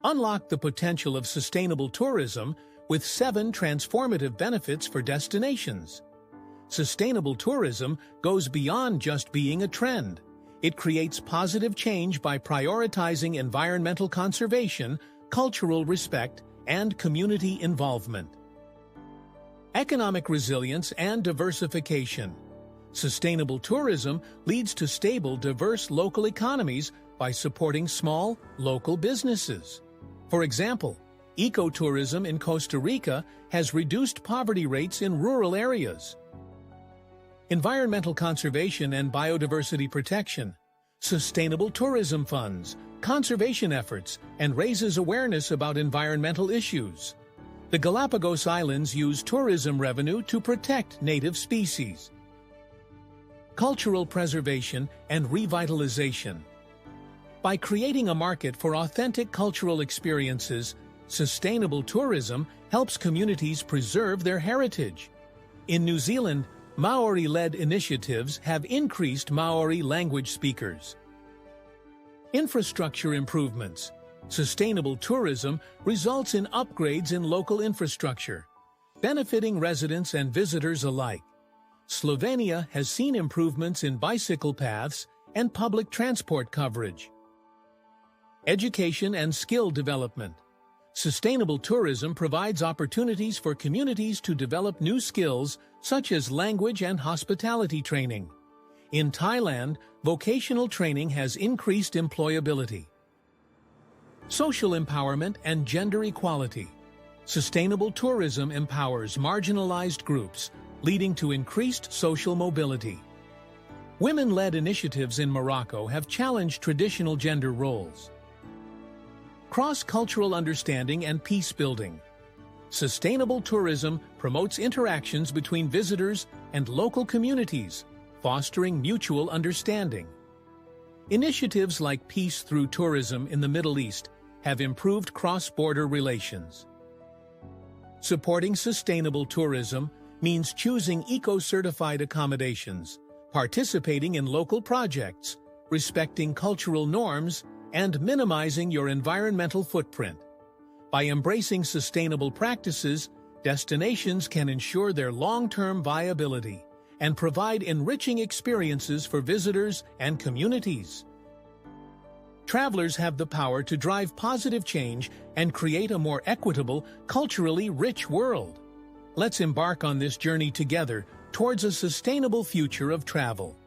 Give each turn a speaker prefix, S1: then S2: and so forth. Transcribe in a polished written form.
S1: Unlock the potential of sustainable tourism with 7 transformative benefits for destinations. Sustainable tourism goes beyond just being a trend. It creates positive change by prioritizing environmental conservation, cultural respect, and community involvement. Economic resilience and diversification. Sustainable tourism leads to stable, diverse local economies by supporting small, local businesses. For example, ecotourism in Costa Rica has reduced poverty rates in rural areas. Environmental conservation and biodiversity protection. Sustainable tourism funds, conservation efforts, and raises awareness about environmental issues. The Galapagos Islands use tourism revenue to protect native species. Cultural preservation and revitalization. By creating a market for authentic cultural experiences, sustainable tourism helps communities preserve their heritage. In New Zealand, Maori-led initiatives have increased Maori language speakers. Infrastructure improvements. Sustainable tourism results in upgrades in local infrastructure, benefiting residents and visitors alike. Slovenia has seen improvements in bicycle paths and public transport coverage. Education and skill development. Sustainable tourism provides opportunities for communities to develop new skills such as language and hospitality training. In Thailand, vocational training has increased employability. Social empowerment and gender equality. Sustainable tourism empowers marginalized groups, leading to increased social mobility. Women-led initiatives in Morocco have challenged traditional gender roles. Cross-cultural understanding and peace-building. Sustainable tourism promotes interactions between visitors and local communities, fostering mutual understanding. Initiatives like Peace Through Tourism in the Middle East have improved cross-border relations. Supporting sustainable tourism means choosing eco-certified accommodations, participating in local projects, respecting cultural norms, and minimizing your environmental footprint. By embracing sustainable practices, destinations can ensure their long-term viability and provide enriching experiences for visitors and communities. Travelers have the power to drive positive change and create a more equitable, culturally rich world. Let's embark on this journey together towards a sustainable future of travel.